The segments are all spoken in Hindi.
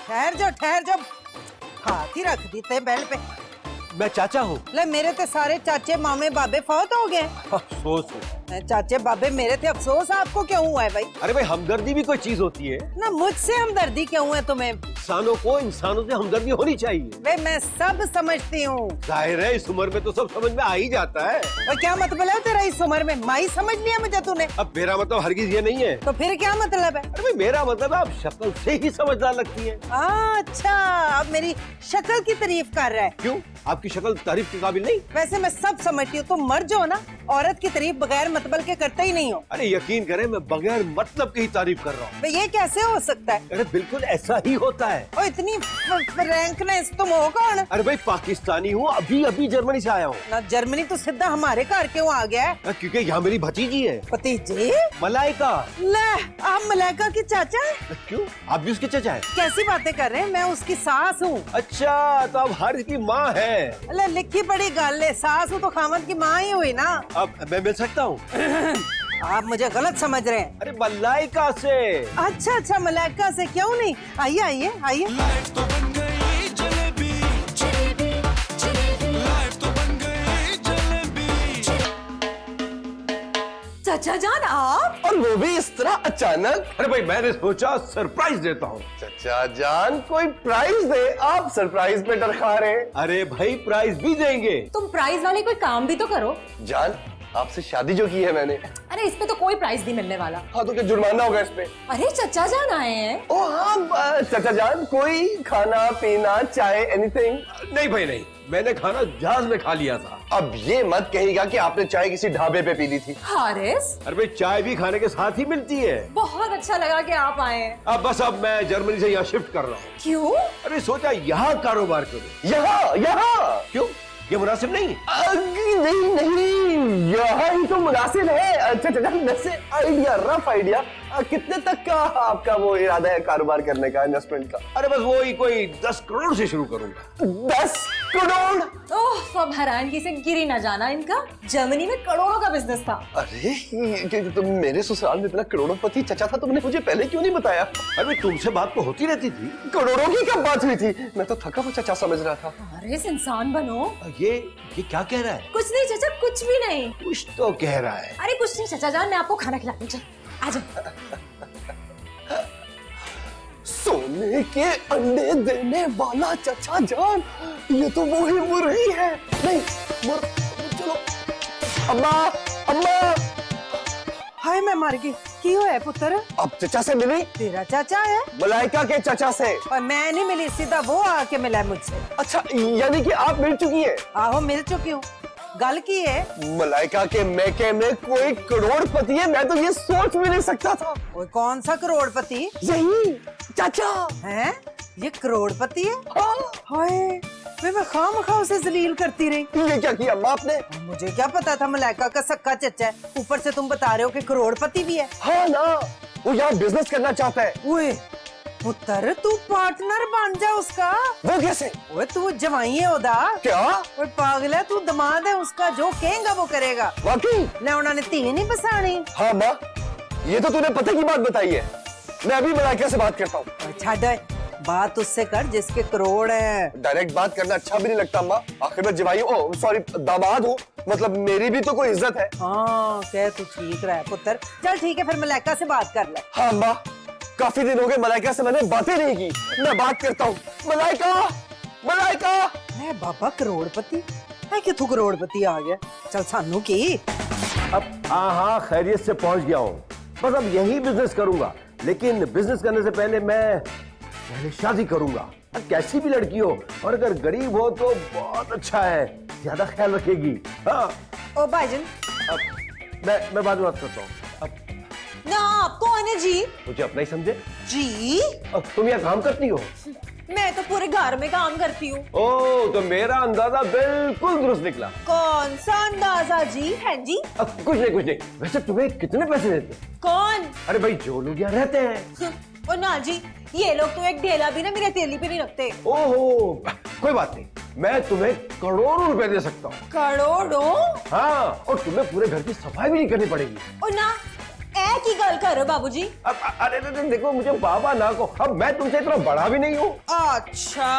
ठहर जाओ हाथ ही रख दी ते बेल पे। मैं चाचा हूँ। ले मेरे ते सारे चाचे मामे बाबे फौत हो गए। अफसोस हो। चाचे बाबे मेरे थे, अफसोस आपको क्यों हुआ है भाई? अरे भाई हमदर्दी भी कोई चीज होती है ना, मुझसे हमदर्दी क्यों है तुम्हें? इंसानों को इंसानों से हमदर्दी होनी चाहिए। वे मैं सब समझती हूँ। जाहिर है इस उम्र में तो सब समझ में आ ही जाता है। और क्या मतलब है तेरा इस उम्र में? माई समझ लिया मुझे तूने। अब मेरा मतलब हरगिज ये नहीं है। तो फिर क्या मतलब है? अरे भाई मेरा मतलब है आप शक्ल से ही समझदार लगती है। अच्छा, अब मेरी शक्ल की तारीफ कर रहा है। क्यों, आपकी शक्ल तारीफ के काबिल नहीं? वैसे मैं सब समझती हूँ, तुम मर्द जो हो ना, औरत की तारीफ बगैर मतलब के करते ही नहीं हो। अरे यकीन करें मैं बगैर मतलब की ही तारीफ कर रहा हूँ। ये कैसे हो सकता है? अरे बिल्कुल ऐसा ही होता है। और इतनी फ्रैंकनेस तुम हो कौन? अरे भाई पाकिस्तानी हूँ, अभी अभी जर्मनी से आया हूँ। ना जर्मनी तो सीधा हमारे घर क्यों आ गया है? क्योंकि यहाँ मेरी भतीजी है भतीजी? मलाइका। ले, आप मलाइका की चाचा है? क्यों, आप भी उसके चाचा है? कैसी बातें कर रहे हैं, मैं उसकी सास हूँ। अच्छा, तो आप हारिस की माँ है। अरे लिखी पड़ी गल है, सास हूँ तो खामद की माँ ही हुई ना। अब मैं मिल सकता हूँ? आप मुझे गलत समझ रहे हैं। अरे मलाइका से। अच्छा, मलाइका से क्यों नहीं? आइए आइए आइए। लाइफ तो बन गई जलेबी, जलेबी, जलेबी। लाइफ तो बन गई जलेबी। चाचा जान आप? और वो भी इस तरह अचानक? अरे भाई मैंने सोचा सरप्राइज देता हूँ। चाचा जान कोई प्राइज दे, आप सरप्राइज पे डर खा रहे हैं। अरे भाई प्राइज भी देंगे। तुम प्राइज वाले कोई काम भी तो करो। जान आपसे शादी जो की है मैंने। अरे इस पे तो कोई प्राइज नहीं मिलने वाला। हाँ तो क्या जुर्माना होगा इस पे? अरे चाचा जान आए हैं। ओ हाँ चाचा जान, कोई खाना पीना चाय एनीथिंग? नहीं भाई नहीं, मैंने खाना जहाज में खा लिया था। अब ये मत कहिएगा कि आपने चाय किसी ढाबे पे पी ली थी। हारिस, अरे भाई चाय भी खाने के साथ ही मिलती है। बहुत अच्छा लगा कि आप आए हैं। अब मैं जर्मनी से यहाँ शिफ्ट कर रहा हूँ। क्यों? अरे सोचा यहाँ कारोबार करूँ। यहाँ क्यों, ये मुनासिब नहीं? नहीं, यहाँ ही तो मुनासिब है। अच्छा चाचा, वैसे आइडिया, रफ आइडिया, कितने तक का आपका वो इरादा है कारोबार करने का, इन्वेस्टमेंट का? अरे बस वो ही कोई 10 करोड़ से शुरू करूंगा। 10 करोड़? ओह, अब हैरानगी से गिर ही ना जाना, इनका जर्मनी में करोड़ों का बिजनेस था। अरे तुम मेरे ससुराल में इतना करोड़पति चाचा था, तुमने मुझे पहले क्यों नहीं बताया? अरे तुमसे बात तो होती रहती थी। करोड़ों की कब बात हुई थी? मैं तो थका हुआ चाचा समझ रहा था। हारिस, इंसान बनो। ये क्या कह रहा है? कुछ नहीं चाचा, कुछ भी नहीं। कुछ तो कह रहा है। अरे कुछ नहीं चाचा जान, मैं आपको खाना खिलाती हूँ, चल आ जाओ। सोने के अंडे देने वाला चाचा जान, ये तो वो ही मुर्गी है। नहीं चलो। अम्मा, अम्मा। हाय मैं मर गई। की हुआ है पुत्र? अब चाचा से मिली? तेरा चाचा है? मलाइका के चाचा से। और मैं नहीं मिली, सीधा वो आके मिला मुझसे। अच्छा, यानी कि आप मिल चुकी है? आहो मिल चुकी हूँ। गल की है? मलाइका के मैके में कोई करोड़पति है, मैं तो ये सोच भी नहीं सकता था। वो कौन सा करोड़पति? यही चाचा है। ये करोड़पति है? हाँ। हाय, मैं खामखा उसे जलील करती रही। ये क्या किया अम्मा आपने? मुझे क्या पता था मलाइका का सक्का चचा है, ऊपर से तुम बता रहे हो कि करोड़पति भी है। हाँ ना, वो यहाँ बिजनेस करना चाहता है। ओए पुत्र, तू पार्टनर बन जा उसका। वो कैसे? ओए तू जवाई है ओदा। क्या? ओए पागल है तू, दमाद है उसका, जो कहेगा वो करेगा। वाकई? ले उन्होंने धी नहीं बसानी। हाँ माँ, ये तो तूने पते की बात बताई है। मैं अभी मलाइका से बात करता हूँ। छाड़, बात उससे कर जिसके करोड़ है। डायरेक्ट बात करना अच्छा भी नहीं लगता अम्मा, आखिर में जवाई ओ सॉरी दामाद हूँ, मतलब मेरी भी तो कोई इज्जत है। हाँ कह तू ठीक रहा है पुत्र। चल ठीक है, फिर मलाइका से बात कर ले। हाँ अम्मा, काफी दिन हो गए मलाइका से मैंने बातें नहीं की, मैं बात करता हूँ। मलाइका, मलाइका। है बाबा करोड़पति है कि तू करोड़पति आ गया। चल सानू की। अब हाँ खैरियत से पहुंच गया हूँ। बस अब यही बिजनेस करूंगा, लेकिन बिजनेस करने से पहले मैं शादी करूंगा। कैसी भी लड़की हो, और अगर गरीब हो तो बहुत अच्छा है, ज्यादा ख्याल रखेगी। हाँ ओ भाईजान, मैं बाद में बात करता हूँ। अब ना आप कौन है जी? मुझे अपना ही समझे जी? अब तुम यहाँ काम करती हो? मैं तो पूरे घर में काम करती हूँ। ओ तो मेरा अंदाजा बिल्कुल दुरुस्त निकला। कौन सा अंदाजा जी? है जी? अब कुछ नहीं। वैसे तुम्हें कितने पैसे देते? कौन? अरे भाई जो लोग यहाँ रहते हैं। ओ ना जी, ये लोग तो एक ढेला भी ना मेरे हथेली पे नहीं रखते। ओहो कोई बात नहीं, मैं तुम्हें करोड़ों रुपए दे सकता हूँ। करोड़ों? हाँ, और तुम्हें पूरे घर की सफाई भी नहीं करनी पड़ेगी। ओ ना, की गल कर रहे हो बाबूजी? अरे अरे देखो, मुझे बाबा ना को, अब मैं तुमसे इतना बड़ा भी नहीं हूँ। अच्छा,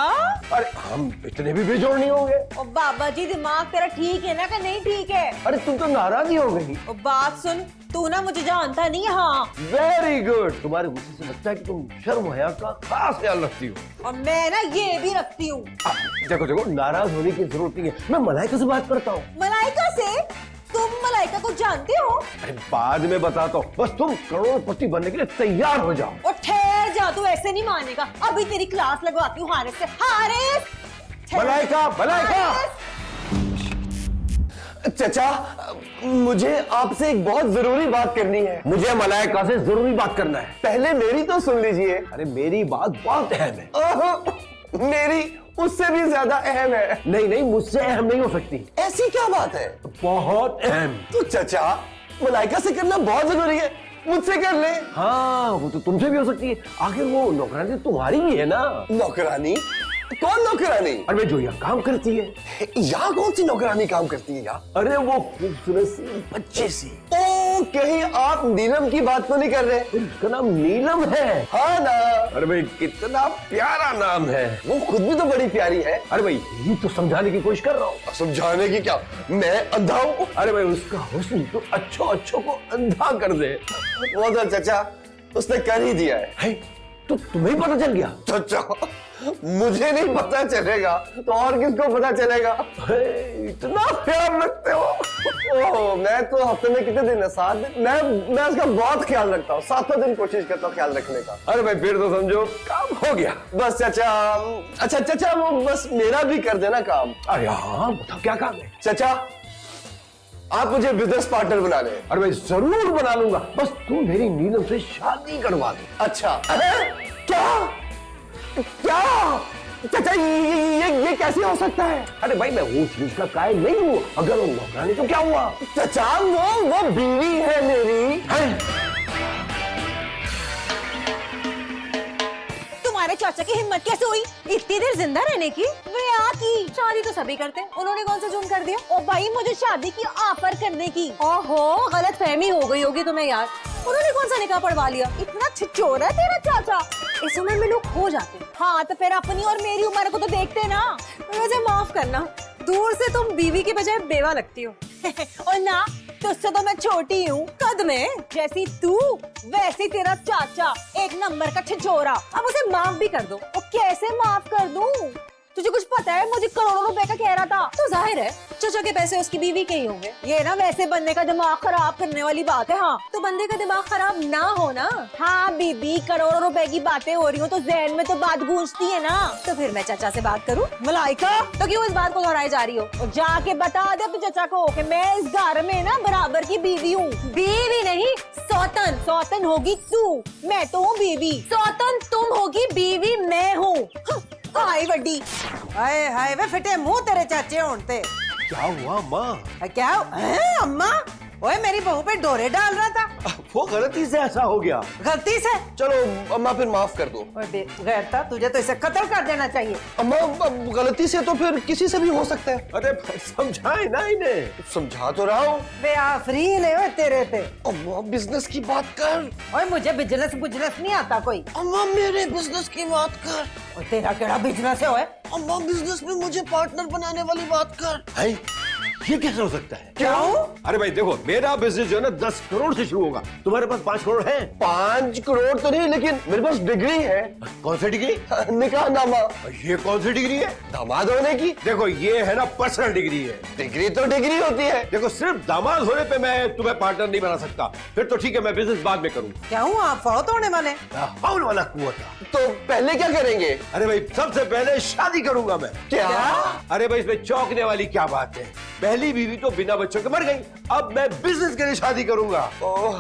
अरे हम इतने भी बेजोड़ नहीं होंगे। ओ बाबा जी, दिमाग तेरा ठीक है ना कि नहीं ठीक है? अरे तुम तो नाराज ही हो गई। ओ बात सुन, तू ना मुझे जानता नहीं। हाँ, वेरी गुड, तुम्हारे गुस्से से लगता है कि तुम शर्म हया का खास ख्याल रखती हो। और मैं ना ये भी रखती हूँ। देखो देखो, नाराज होने की जरूरत नहीं है, मैं मलाइका से बात करता हूँ। मलाइका से? तुम मलाइका को जानते हो? अरे बाद में बताता हूँ, बस तुम करोड़पति बनने के लिए तैयार हो जाओ। और ठहर जा, तू ऐसे नहीं मानेगा। अभी तेरी क्लास लगवाती हूँ हारिस से। हारिस, मलाइका, मलाइका। चचा, मुझे आपसे एक बहुत जरूरी बात करनी है। मुझे मलाइका से जरूरी बात करना है। पहले मेरी तो सुन लीजिए। अरे मेरी बात बहुत अहम है। ओहो, मेरी उससे भी ज्यादा अहम है। नहीं नहीं, मुझसे अहम नहीं हो सकती। ऐसी क्या बात है? बहुत अहम। तो चचा, मलाइका से करना बहुत जरूरी है, मुझसे कर ले। हाँ, वो तो तुमसे भी हो सकती है। आखिर वो नौकरानी तुम्हारी भी है ना। नौकरानी? कौन नौकरानी? अरे जो यहाँ काम करती है। यहाँ कौन सी नौकरानी काम करती है यहाँ? अरे वो खूबसूरत सी बच्चे सी। ओ, कहीं आप नीलम की बात तो नहीं कर रहे? उसका नाम नीलम है। हाँ ना। अरे भाई, कितना प्यारा नाम है। वो खुद भी तो बड़ी प्यारी है। अरे भाई, यही तो समझाने की कोशिश कर रहा हूँ। समझाने की क्या, मैं अंधा हूँ? अरे भाई, उसका हुस्न तो अच्छों को अंधा कर दे। वो तो चचा उसने कर ही दिया है। तो तुम्हें पता चल गया? चचा, मुझे नहीं पता चलेगा तो और किसको पता चलेगा? इतना प्यार रखते हो। ओह, मैं तो हफ्ते में कितने दिन है? 7 दिन। मैं उसका बहुत ख्याल रखता हूँ, 7 दिन कोशिश करता हूँ ख्याल रखने का। अरे भाई, फिर तो समझो काम हो गया। बस चचा, अच्छा चचा, वो बस मेरा भी कर देना काम। अरे हाँ, बताओ क्या काम है? चचा, आप मुझे बिजनेस पार्टनर बना ले। अरे भाई, जरूर बना लूंगा, बस तू मेरी नीलम से शादी करवा दे। अच्छा। अरे क्या क्या चाचा, ये कैसे हो सकता है? अरे भाई, मैं वो चीज का कायल नहीं हूँ। अगर वो नौकरानी तो क्या हुआ? चाचा, वो बीवी है मेरी। तुम्हारे चाचा की हिम्मत कैसे हुई इतनी देर जिंदा रहने की? वे की शादी तो सभी करते हैं, उन्होंने कौन सा जुर्म कर दिया? ओ भाई, मुझे शादी की ऑफर करने की। ओहो, गलत फहमी हो गई होगी तुम्हें यार। उन्होंने कौन सा निकाह पढ़वा लिया? इतना छिचोरा है तेरा चाचा। इस उम्र में लोग हो जाते हैं। हाँ, तो फिर अपनी और मेरी उम्र को तो देखते ना। मुझे माफ करना, दूर से तुम बीवी की बजाय बेवा लगती हो। और ना, तुझसे तो मैं छोटी हूँ कद में। जैसी तू वैसी तेरा चाचा, एक नंबर का छिचोरा। अब उसे माफ भी कर दो। वो कैसे माफ कर दूं? तुझे कुछ पता है? मुझे करोड़ों रुपए का कह रहा था। तो जाहिर है चाचा के पैसे उसकी बीवी के ही होंगे। ये ना वैसे बंदे का दिमाग खराब करने वाली बात है। हाँ, तो बंदे का दिमाग खराब ना हो ना। हाँ बीबी, करोड़ों रुपए की बातें हो रही हो तो ज़हन में तो बात गूंजती है ना। तो फिर मैं चाचा से बात करूँ? मलाइका, तो क्यों इस बात को दोहराई जा रही हो? और जाके बता दे तू चाचा को कि मैं इस घर में ना बराबर की बीवी हूँ। बीवी नहीं, सौतन। सौतन होगी तू, मैं तो हूँ बीवी। सौतन तुम होगी, बीवी मैं हूँ। हाय वड्डी। हाय हाय वे फिटे मुंह तेरे चाचे होते। क्या हुआ माँ? क्या है अम्मा? ओए, मेरी बहू पे डोरे डाल रहा था। वो गलती से ऐसा हो गया। गलती से? चलो अम्मा, फिर माफ कर दो। गैरता, तुझे तो इसे कत्ल कर देना चाहिए। अम्मा, गलती से तो फिर किसी से भी हो सकता है। अरे समझाए ना इन्हें। समझा तो रहा हूँ। वे आफरी ले तेरे पे। अम्मा, बिजनेस की बात कर। ओए, मुझे बिजनेस नहीं आता कोई। अम्मा, मेरे बिजनेस की बात कर। और तेरा केड़ा बिजनेस है? ओए, अम्मा, बिजनेस में मुझे पार्टनर बनाने वाली बात कर। है? ये कैसे हो सकता है? क्यों? अरे भाई देखो, मेरा बिजनेस जो है ना 10 करोड़ से शुरू होगा। तुम्हारे पास 5 करोड़ है? 5 करोड़ तो नहीं, लेकिन मेरे पास डिग्री है। कौन सी डिग्री? निकाहनामा। ये कौन सी डिग्री है? दामाद होने की। देखो, ये है ना पर्सनल डिग्री है। डिग्री तो डिग्री होती है। देखो, सिर्फ दामाद होने पे मैं तुम्हें पार्टनर नहीं बना सकता। फिर तो ठीक है, मैं बिजनेस बाद में करूँ। क्या हूँ आप फौत होने वाले? फाउल वाला कुआं था। तो पहले क्या करेंगे? अरे भाई, सबसे पहले शादी करूंगा मैं। क्या? अरे भाई, इसमें चौंकने वाली क्या बात है? पहली बीवी तो बिना बच्चों के मर गई। अब मैं बिजनेस के लिए शादी करूंगा।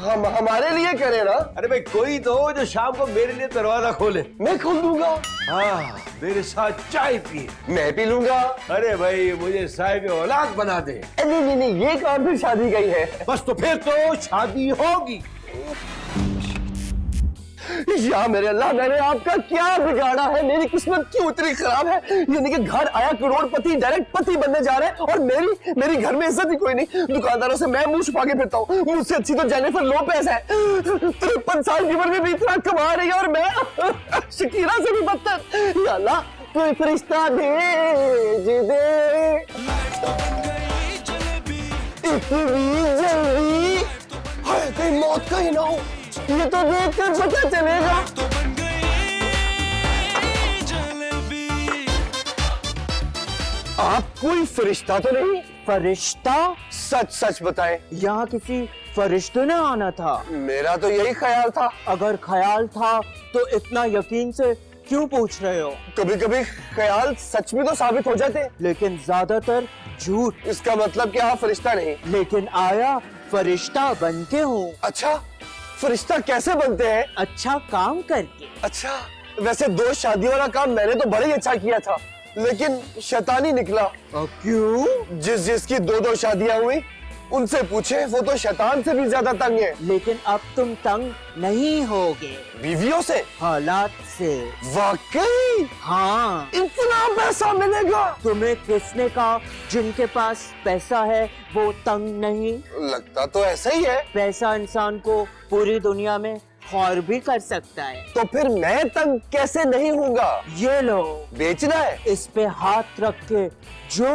हम हमारे लिए करें ना। अरे भाई, कोई तो जो शाम को मेरे लिए दरवाजा खोले। मैं खोल दूंगा। हाँ, मेरे साथ चाय पिए। मैं पी लूंगा। अरे भाई, मुझे साहिब औलाद बना दे। नहीं नहीं, ये कौन सी शादी गई है? बस तो फिर तो शादी होगी। या मेरे अल्लाह, मैंने आपका क्या बिगाड़ा है? मेरी किस्मत क्यों इतनी खराब है? यानी कि घर आया करोड़पति, डायरेक्ट पति बनने जा रहे हैं, और मेरी घर में इज्जत ही कोई नहीं। दुकानदारों से मैं मुंह छुपा के फिरता हूँ, मुझसे अच्छी तो जेनिफर लोपेज है। 53 साल की उम्र में भी इतना कमा रही है, और मैं शकीरा से भी बदतर। या अल्लाह, कोई फरिश्ता भेज दे। लाइफ तो बन गई जलेबी, इतनी जल्दी, हाय कहीं मौत का ही ना हो। ये तो देख कर पता चलेगा। तो बन गई जलेबी। आप कोई फरिश्ता तो नहीं? फरिश्ता? सच सच बताएं। यहाँ किसी फरिश्ते ने आना था। मेरा तो यही ख्याल था। अगर ख्याल था तो इतना यकीन से क्यों पूछ रहे हो? कभी कभी ख्याल सच में तो साबित हो जाते, लेकिन ज्यादातर झूठ। इसका मतलब कि आप फरिश्ता नहीं। लेकिन आया फरिश्ता बन के हूँ। अच्छा, फरिश्ता कैसे बनते हैं? अच्छा काम करके। अच्छा, वैसे 2 शादियों वाला काम मैंने तो बड़ा ही अच्छा किया था, लेकिन शैतानी निकला। क्यों? जिसकी 2-2 शादियां हुई, उनसे पूछे, वो तो शैतान से भी ज्यादा तंग है। लेकिन अब तुम तंग नहीं होगे, बीवियों से? हालात से। वाकई? हाँ। इतना पैसा मिलेगा? तुम्हें किसने कहा जिनके पास पैसा है वो तंग नहीं? लगता तो ऐसा ही है। पैसा इंसान को पूरी दुनिया में खौर भी कर सकता है। तो फिर मैं तंग कैसे नहीं होऊंगा? ये लो, बेचना है? इस पे हाथ रख के जो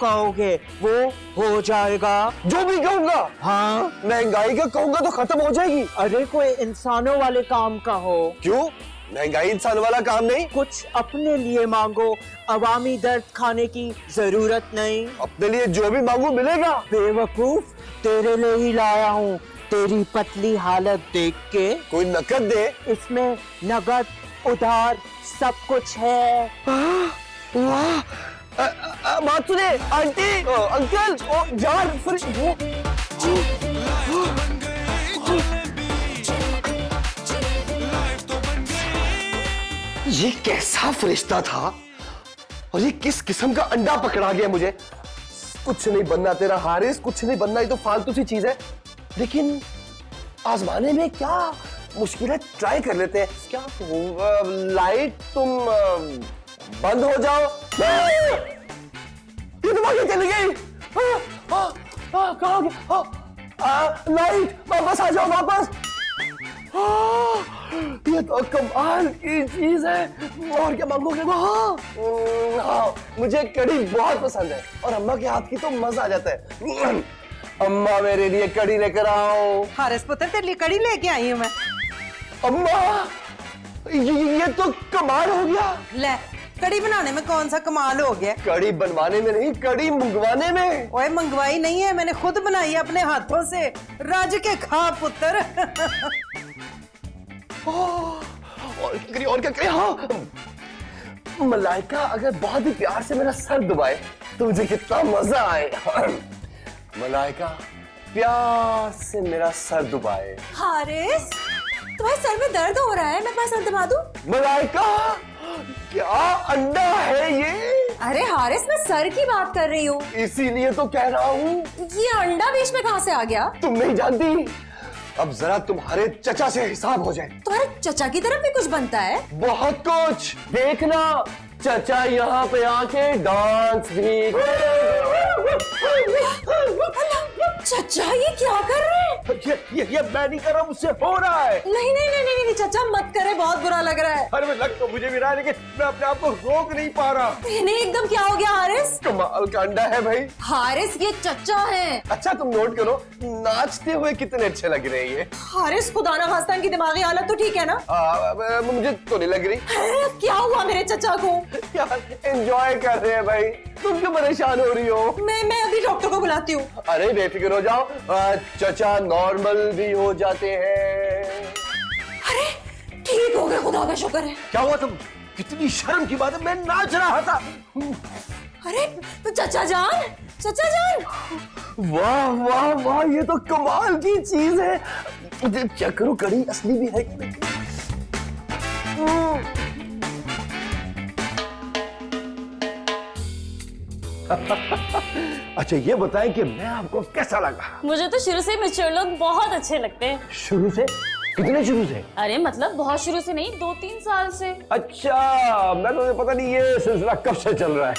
कहोगे वो हो जाएगा। जो भी कहूंगा? हाँ। महंगाई का कहूंगा तो खत्म हो जाएगी। अरे कोई इंसानों वाले काम का हो। क्यों? महंगाई इंसान वाला काम नहीं। कुछ अपने लिए मांगो, अवामी दर्द खाने की जरूरत नहीं। अपने लिए जो भी मांगू मिलेगा। बेवकूफ, तेरे लिए ही लाया हूँ, तेरी पतली हालत देख के। कोई नकद दे। इसमें नगद उधार सब कुछ है। वाह, बात सुने आंटी, अंकल, यार फरिश वो ये कैसा फरिश्ता था, और ये किस किस्म का अंडा पकड़ा गया मुझे। कुछ नहीं बनना तेरा हारिस, कुछ नहीं बनना, ये तो फालतू सी चीज है। लेकिन आजमाने में क्या मुश्किल है, ट्राई कर लेते हैं। क्या लाइट तुम बंद हो जाओ। ये दिमाग चली गई। कहाँ गया? लाइट वापस आ जाओ, वापस। ये तो कमाल की चीज है। और क्या मांगोगे? हाँ, मुझे कढ़ी बहुत पसंद है, और अम्मा के हाथ की तो मजा आ जाता है। अम्मा मेरे लिए कढ़ी लेकर आओ। हारिस पुत्र, तेरे लिए कड़ी लेके आई हूँ मैं। अम्मा, ये तो कमाल हो गया। ले, कड़ी बनाने में कौन सा कमाल हो गया? कढ़ी बनवाने में नहीं, कढ़ी मंगवाने में। ओए मंगवाई नहीं है, मैंने खुद बनाई है अपने हाथों से। राज के खा पुत्र। और क्या करें? हाँ, मलाइका अगर बहुत ही प्यार से मेरा सर दबाए तो मुझे कितना मजा आए। मलाइका प्यार से मेरा सर दबाए। हारिस, तुम्हारे सर में दर्द हो रहा है, मैं तुम्हारा सर दबा दूं? मलाइका, क्या अंडा है ये? अरे हारिस, मैं सर की बात कर रही हूँ। इसीलिए तो कह रहा हूँ। ये अंडा बीच में कहाँ से आ गया? तुम नहीं जानती। अब जरा तुम्हारे चचा से हिसाब हो जाए। तुम्हारे चचा की तरफ भी कुछ बनता है? बहुत कुछ। देखना, चचा यहाँ पे आके डांस भी। चचा ये क्या कर रहे हैं? ये मैं नहीं कर रहा, मुझसे हो रहा है। नहीं नहीं नहीं नहीं नहीं चचा मत करे, बहुत बुरा लग रहा है। अरे लग तो मुझे भी रहा है, लेकिन मैं अपने आप को रोक नहीं पा रहा। नहीं एकदम क्या हो गया हारिस? कमाल का अंडा है भाई। हारिस ये चचा है। अच्छा तुम नोट करो, नाचते हुए कितने अच्छे लग रहे हैं ये। हारिस खुदा ना खास्ता की दिमागी हालत तो ठीक है ना? मुझे तो नहीं लग रही। क्या हुआ मेरे चचा को? यार एंजॉय कर रहे हैं भाई, तुम क्यों परेशान हो रही हो? मैं अभी डॉक्टर को बुलाती हूँ। अरे बेफिक्र हो जाओ, चचा नॉर्मल भी हो जाते हैं। अरे ठीक हो गया, खुदा का शुक्र है। क्या हुआ? तुम कितनी शर्म की बात है, मैं नाच रहा था। अरे तो चचा जान, चचा जान। वाह वाह वाह, ये तो कमाल की चीज है। चेक करो कड़ी असली भी है कि नहीं। अच्छा ये बताएं कि मैं आपको कैसा लगा? मुझे तो शुरू से मैच्योर लोग बहुत अच्छे लगते हैं। शुरू से? कितने शुरू से? अरे मतलब बहुत शुरू से नहीं, 2-3 साल से। अच्छा, मैं तो पता नहीं ये सिलसिला कब से चल रहा है।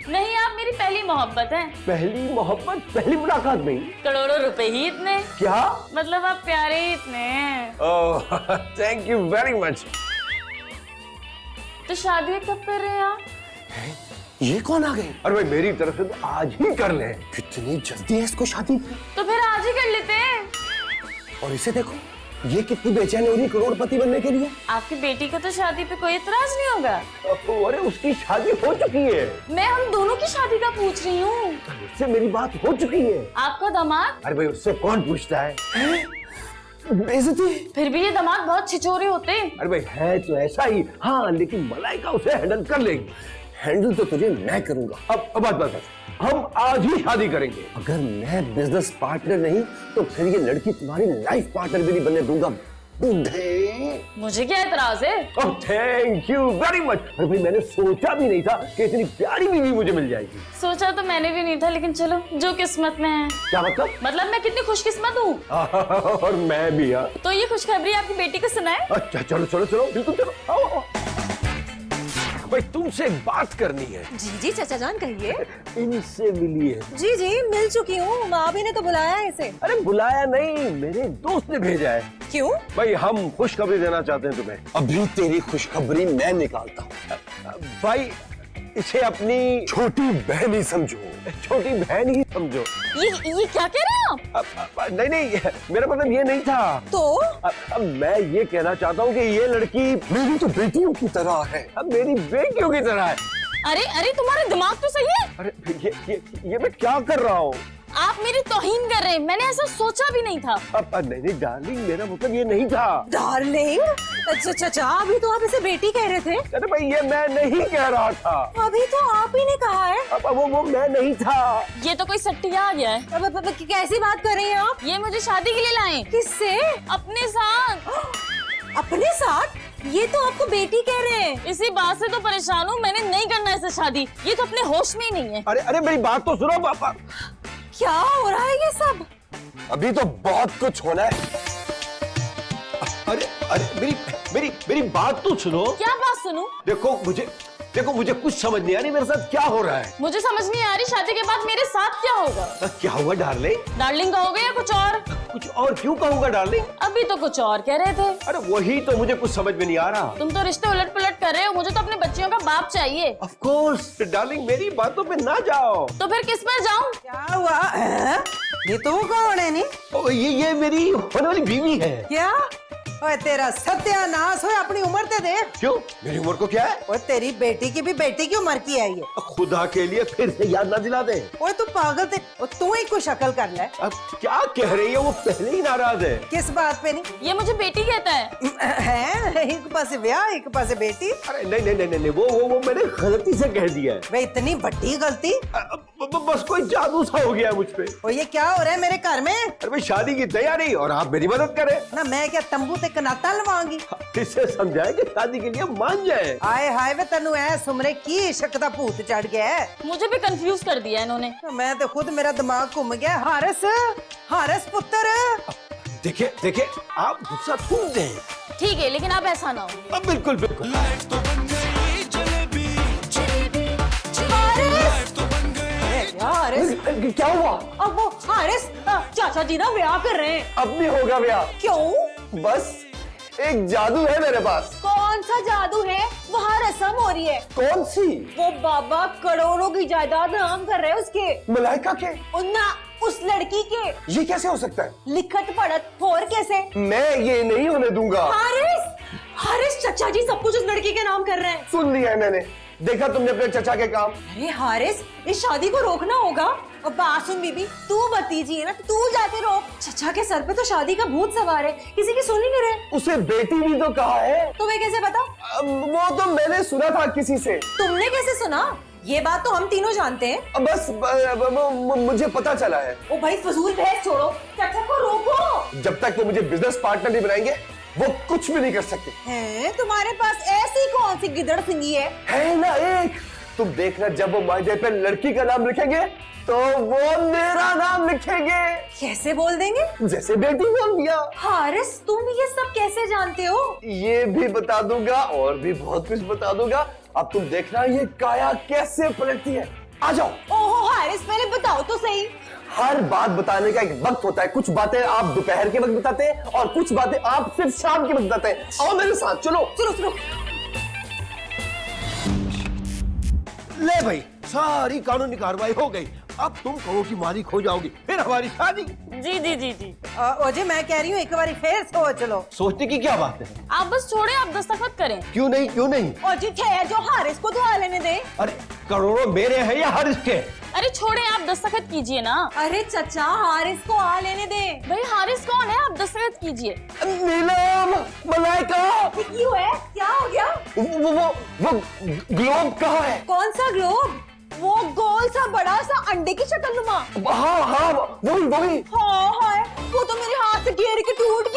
नहीं, आप मेरी पहली मोहब्बत हैं। पहली मोहब्बत, पहली मुलाकात में ही? करोड़ों रुपए ही इतने। क्या? मतलब आप प्यारे ही इतने हैं। ओह, थैंक यू वेरी मच। तो शादी कब कर रहे हैं आप? ये कौन आ गए? अरे भाई मेरी तरफ से तो आज ही कर ले। कितनी जल्दी है इसको शादी की। तो फिर आज ही कर लेते हैं। और इसे देखो, ये कितनी बेचैन हो रही करोड़पति बनने के लिए। आपकी बेटी को तो शादी पे कोई इतराज नहीं होगा। अरे उसकी शादी हो चुकी है। मैं हम दोनों की शादी का पूछ रही हूँ। उससे मेरी बात हो चुकी है। आपका दामाद? अरे भाई उससे कौन पूछता है? बेइज्जती। फिर भी ये दामाद बहुत छिछोरे होते हैं। अरे भाई है तो ऐसा ही, हाँ, लेकिन मलाइका उसे हैंडल कर लेगी। हैंडल तो तुझे मैं करूंगा। अब बस हम आज ही शादी करेंगे। अगर मैं बिजनेस पार्टनर नहीं तो फिर ये लड़की तुम्हारी लाइफ पार्टनर भी नहीं बनने दूंगा। बूढ़े। मुझे क्या एतराज है? Oh thank you very much. अरे भाई मैंने सोचा भी नहीं था कि इतनी प्यारी बीवी मुझे मिल जाएगी। सोचा तो मैंने भी नहीं था, लेकिन चलो जो किस्मत में है। क्या मतलब? मतलब मैं कितनी खुशकिस्मत हूँ। और मैं भी। हाँ तो ये खुशखबरी आपकी बेटी को सुनाए। अच्छा चलो चलो चलो, बिल्कुल चलो। आओ। भाई तुमसे एक बात करनी है। जी जी चाचा जान कहिए। इनसे मिलिए। जी जी मिल चुकी हूँ, भाभी ने तो बुलाया है इसे। अरे बुलाया नहीं, मेरे दोस्त ने भेजा है। क्यों? भाई हम खुशखबरी देना चाहते हैं तुम्हें। अभी तेरी खुशखबरी मैं निकालता हूँ। भाई इसे अपनी छोटी बहन ही समझो। छोटी बहन ही समझो। ये क्या कह रहे हैं आप? नहीं मेरा मतलब ये नहीं था। तो अब मैं ये कहना चाहता हूँ कि ये लड़की मेरी तो बेटियों की तरह है। अब मेरी बेटियों की तरह है। अरे तुम्हारा दिमाग तो सही है। अरे ये मैं क्या कर रहा हूँ? आप मेरी तौहीन कर रहे हैं। मैंने ऐसा सोचा भी नहीं था। अब नहीं डार्लिंग, मेरा मतलब ये नहीं था। डार्लिंग? अच्छा चाचा अभी तो आप इसे बेटी कह रहे थे। अरे भाई ये मैं नहीं कह रहा था। अभी तो आप ही ने कहा है। अब वो मैं नहीं था। ये तो कोई सट्टिया आ गया है। अब कैसी बात कर रही हैं आप? ये मुझे शादी के लिए लाए। किससे? अपने साथ। अपने साथ? ये तो आपको बेटी कह रहे हैं। इसी बात से तो परेशान हूँ। मैंने नहीं करना इससे शादी। ये तो अपने होश में ही नहीं है। अरे मेरी बात तो सुनो पापा। क्या हो रहा है ये सब? अभी तो बहुत कुछ होना है। अरे मेरी बात तो सुनो। क्या बात सुनूं? देखो मुझे कुछ समझ नहीं आ रही मेरे साथ क्या हो रहा है। मुझे समझ नहीं आ रही शादी के बाद मेरे साथ क्या होगा। क्या हुआ डार्लिंग? डार्लिंग कहोगे या कुछ और? कुछ और क्यों कहूँगा डार्लिंग? अभी तो कुछ और कह रहे थे। अरे वही तो मुझे कुछ समझ में नहीं आ रहा। तुम तो रिश्ते उलट पुलट कर रहे हो। मुझे तो अपने बच्चियों का बाप चाहिए। ऑफ कोर्स डार्लिंग, मेरी बातों पे ना जाओ। तो फिर किस पर जाऊं? क्या हुआ? ये तो कौन है? नहीं ओ, ये मेरी होने वाली बीवी है। क्या? ओए तेरा सत्यानाश हो, अपनी उम्र ते देख। क्यों? मेरी उम्र को क्या है? और तेरी बेटी की भी बेटी की उम्र की है ये। खुदा के लिए फिर से याद ना दिला दे। ओए तू पागल थे। और तू ही कुछ अकल कर ले। अब क्या कह रही है? वो पहले ही नाराज है। किस बात पे? नहीं ये मुझे बेटी कहता है। है एक पासे ब्याह एक पासे बेटी। अरे नहीं वो मैंने गलती से कह दिया है। वे इतनी बड़ी गलती। बस कोई जादू सा हो गया है मुझ पे। और ये क्या हो रहा है मेरे घर में? अरे भाई शादी की तैयारी और आप मेरी मदद करें ना मैं क्या तंबू ते कनाता लवांगी? इसे समझाए कि शादी के लिए मान जाए। आए हाय वे तेनू ऐ सुमरे की इश्क दा भूत चढ़ गया है। मुझे भी कंफ्यूज कर दिया इन्होंने। मैं तो खुद, मेरा दिमाग घूम गया। हारस पुत्र। देखिए आप गुस्सा थूक दें। ठीक है, लेकिन आप ऐसा ना हो। बिल्कुल लाइफ तो बन गई जलेबी जलेबी लाइफ तो बन गई। हारिस क्या हुआ? अब वो हारिस चाचा जी ना ब्याह कर रहे हैं। अब नहीं होगा ब्याह। क्यों? बस एक जादू है मेरे पास। कौन सा जादू है? वहाँ रस्म हो रही है। कौन सी? वो बाबा करोड़ों की जायदाद नाम कर रहे हैं उसके। मलाइका के? उन्ना उस लड़की के। ये कैसे हो सकता है? लिखत पढ़त और कैसे? मैं ये नहीं होने दूंगा। हारिस चाचा जी सब कुछ उस लड़की के नाम कर रहे हैं। सुन लिया है मैंने। देखा तुमने अपने चचा के काम। अरे हारिस इस शादी को रोकना होगा। और बात सुन बीबी, तू भतीजी है ना, तू जाके रोक। चचा के सर पे तो शादी का भूत सवार है, किसी की सुन ही नहीं रहे। उसे बेटी भी तो कहा है। तुम्हें कैसे पता? वो तो मैंने सुना था किसी से। तुमने कैसे सुना? ये बात तो हम तीनों जानते हैं। बस मुझे पता चला है। ओ भाई फजूल बहस छोड़ो, चाचा को रोको। जब तक वो मुझे बिजनेस पार्टनर नहीं बनाएंगे वो कुछ भी नहीं कर सकते। हैं तुम्हारे पास ऐसी कौन सी गिदड़ सिंगी है? है ना एक। तुम देखना जब वो मायदे पे लड़की का नाम लिखेंगे तो वो मेरा नाम लिखेंगे, कैसे बोल देंगे? जैसे बेटी बोल दिया। हारिस, तुम ये सब कैसे जानते हो? ये भी बता दूंगा और भी बहुत कुछ बता दूंगा। अब तुम देखना ये काया कैसे पलटती है। आ जाओ। ओहो हारिस, पहले बताओ तो सही। हर बात बताने का एक वक्त होता है। कुछ बातें आप दोपहर के वक्त बताते हैं और कुछ बातें आप सिर्फ शाम के वक्त बताते हैं। आओ मेरे साथ, चलो। सुनो ले भाई, सारी कानूनी कार्रवाई हो गई। अब तुम कहो कि मालिक हो जाओगी, फिर हमारी शादी। जी जी जी जी। ओजे, मैं कह रही हूँ एक बार फिर सोच लो। सोचने की क्या बात है? आप बस छोड़े, आप दस्तखत करें। क्यों नहीं, क्यों नहीं? ओजी ठहर, जो हारिस को दुआ लेने दे। अरे करोड़ों मेरे हैं या हारिस के? अरे छोड़े, आप दस्तखत कीजिए ना। अरे चचा, हारिस को आ लेने दे। भाई हारिस कौन है, आप दस्तखत कीजिए। नीलम, मलाइका, क्यों है, क्या हो गया? वो ग्लोब कहाँ है? कौन सा ग्लोब? वो गोल सा बड़ा सा अंडे की शक्ल नुमा। हाँ हाँ, वही वही। हाँ, वो तो मेरे हाथ से गिर के टूट